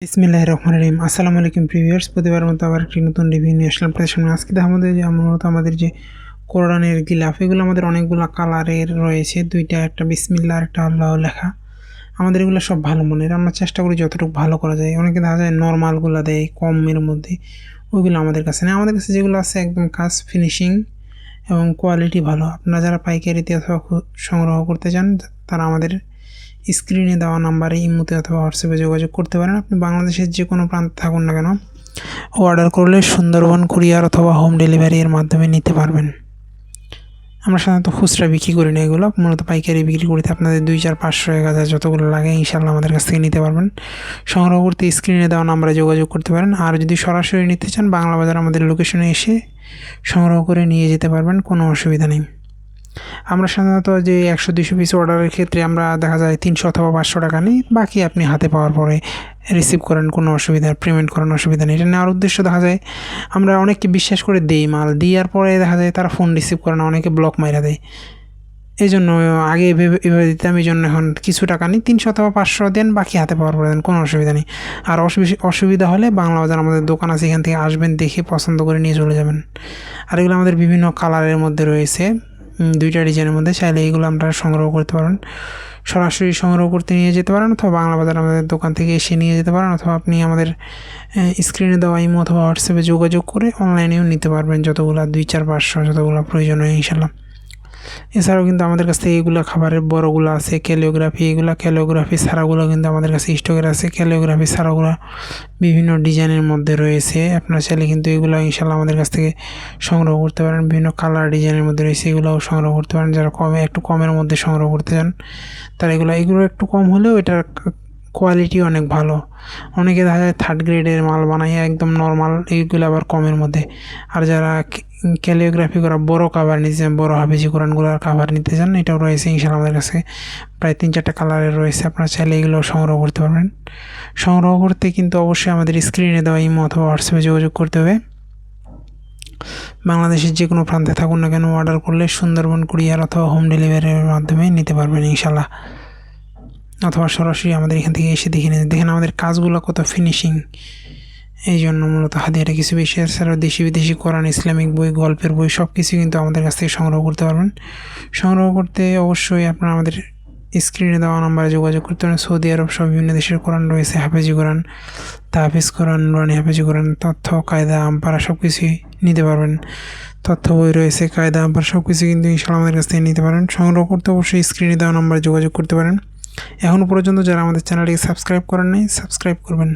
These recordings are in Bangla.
বিসমিল্লাহির রহমানির রহিম। আসসালামু আলাইকুম প্রিভিউয়ার্স, প্রতিবার মতো আবার একটি নতুন রিভিউ নিয়ে আসলাম আপনাদের সামনে। আজকে আমাদের যে কোরআনের গিলাফ, এগুলো আমাদের অনেকগুলো কালারের রয়েছে, দুইটা, একটা বিসমিল্লাহ আর একটা আল্লাহ লেখা। আমাদের এগুলো সব ভালো মানের, আমরা চেষ্টা করি যতটুকু ভালো করা যায়। অনেকে দেখা যায় নর্মালগুলো দেয় কমের মধ্যে, ওইগুলো আমাদের কাছে নেই। আমাদের কাছে যেগুলো আছে একদম কাজ ফিনিশিং এবং কোয়ালিটি ভালো। আপনারা যারা পাইকারিতে অথবা সংগ্রহ করতে চান তারা আমাদের স্ক্রিনে দেওয়া নাম্বারে ইমোতে অথবা হোয়াটসঅ্যাপে যোগাযোগ করতে পারেন। আপনি বাংলাদেশের যে কোনো প্রান্তে থাকুন না কেন, অর্ডার করলে সুন্দরবন কুরিয়ার অথবা হোম ডেলিভারি এর মাধ্যমে নিতে পারবেন। আমরা সাধারণত খুচরা বিক্রি করি না, এগুলো মূলত পাইকারি বিক্রি করতে আপনাদের 2, 4, 500, 1000 যতগুলো লাগে ইনশাল্লাহ আমাদের কাছ থেকে নিতে পারবেন। সংগ্রহ করতে স্ক্রিনে দেওয়া নাম্বারে যোগাযোগ করতে পারেন। আর যদি সরাসরি নিতে চান, বাংলা বাজার আমাদের লোকেশনে এসে সংগ্রহ করে নিয়ে যেতে পারবেন, কোনো অসুবিধা নেই। আমরা সাধারণত যে 100-200 পিস অর্ডারের ক্ষেত্রে আমরা দেখা যায় 300 অথবা 500 টাকা নিই, বাকি আপনি হাতে পাওয়ার পরে রিসিভ করেন, কোনো অসুবিধা, পেমেন্ট করার অসুবিধা নেই। এটা নেওয়ার উদ্দেশ্য দেখা যায় আমরা অনেককে বিশ্বাস করে দেই মাল, দেওয়ার পরে দেখা যায় তারা ফোন রিসিভ করে না, অনেকে ব্লক মাইরা দেয়। এই জন্য আগে এভাবে দিতাম, এই জন্য এখন কিছু টাকা নিই, 300 অথবা 500 দেন, বাকি হাতে পাওয়ার পরে দেন, কোনো অসুবিধা নেই। আর অসুবিধা হলে বাংলা বাজার আমাদের দোকান আছে, এখান থেকে আসবেন, দেখে পছন্দ করে নিয়ে চলে যাবেন। আর এগুলো আমাদের বিভিন্ন কালারের মধ্যে রয়েছে, 2টা ডিজাইনের মধ্যে। চাইলে এইগুলো আপনারা সংগ্রহ করতে পারেন, সরাসরি সংগ্রহ করতে নিয়ে যেতে পারেন, অথবা বাংলা বাজার আমাদের দোকান থেকে এসে নিয়ে যেতে পারেন, অথবা আপনি আমাদের স্ক্রিনে দেওয়া ইমো অথবা হোয়াটসঅ্যাপে যোগাযোগ করে অনলাইনেও নিতে পারবেন, যতগুলো 2, 4, 500 যতগুলো প্রয়োজন হয় ইনশাল্লাহ। এছাড়াও কিন্তু আমাদের কাছ থেকে এগুলো খাবারের বড়গুলো আছে, ক্যালিওগ্রাফি, এগুলো ক্যালিওগ্রাফি ছাড়াগুলো কিন্তু আমাদের কাছে স্টকের আছে। ক্যালিওগ্রাফি ছাড়াগুলো বিভিন্ন ডিজাইনের মধ্যে রয়েছে, আপনারা চাইলে কিন্তু এগুলো ইনশাল্লাহ আমাদের কাছ থেকে সংগ্রহ করতে পারেন। বিভিন্ন কালার ডিজাইনের মধ্যে রয়েছে, এগুলোও সংগ্রহ করতে পারেন। যারা একটু কমের মধ্যে সংগ্রহ করতে চান তারা এগুলো একটু কম হলেও এটার কোয়ালিটি অনেক ভালো। অনেকে দেখা যায় 3rd গ্রেডের মাল বানায় একদম নর্মাল, এইগুলো আবার কমের মধ্যে। আর যারা ক্যালিওগ্রাফি করা বড় কাভার নিতে চান, বড় হাফেজি কোরআনগুলোর কাভার নিতে চান, এটাও রয়েছে ইনশাল্লাহ আমাদের কাছে। প্রায় 3-4টা কালারের রয়েছে, আপনারা চাইলে এগুলো সংগ্রহ করতে পারবেন। সংগ্রহ করতে কিন্তু অবশ্যই আমাদের স্ক্রিনে দেওয়া ইমো অথবা হোয়াটসঅ্যাপে যোগাযোগ করতে হবে। বাংলাদেশের যে কোনো প্রান্তে থাকুন না কেন, অর্ডার করলে সুন্দরবন কুরিয়ার অথবা হোম ডেলিভারির মাধ্যমে নিতে পারবেন ইনশাল্লাহ, অথবা সরাসরি আমাদের এখান থেকে এসে দেখেন আমাদের কাজগুলো কত ফিনিশিং। এই জন্য মূলত হাতিয়ারে কিছু বেশি, এছাড়াও দেশি বিদেশি কোরআন, ইসলামিক বই, গল্পের বই, সব কিছু কিন্তু আমাদের কাছ থেকে সংগ্রহ করতে পারবেন। সংগ্রহ করতে অবশ্যই আপনারা আমাদের স্ক্রিনে দেওয়া নাম্বারে যোগাযোগ করতে পারেন। সৌদি আরব সব বিভিন্ন দেশের কোরআন রয়েছে, হাফেজি কোরআন, তাহফিজ কোরআন, নুরানি হাফেজি কোরআন, তথ্য, কায়দা, আমপারা সব কিছুই নিতে পারবেন। তথ্য বই রয়েছে, কায়দা, আমপারা সব কিছু কিন্তু ইনশাআল্লাহ আমাদের কাছ থেকে নিতে পারেন। সংগ্রহ করতে অবশ্যই স্ক্রিনে দেওয়া নাম্বারে যোগাযোগ করতে পারেন। এখনও পর্যন্ত যারা আমাদের চ্যানেলটিকে সাবস্ক্রাইব করেন নাই, সাবস্ক্রাইব করবেন।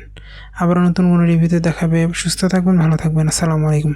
আবার নতুন কোনো রিভিউতে দেখাবে। সুস্থ থাকবেন, ভালো থাকবেন। আসসালামু আলাইকুম।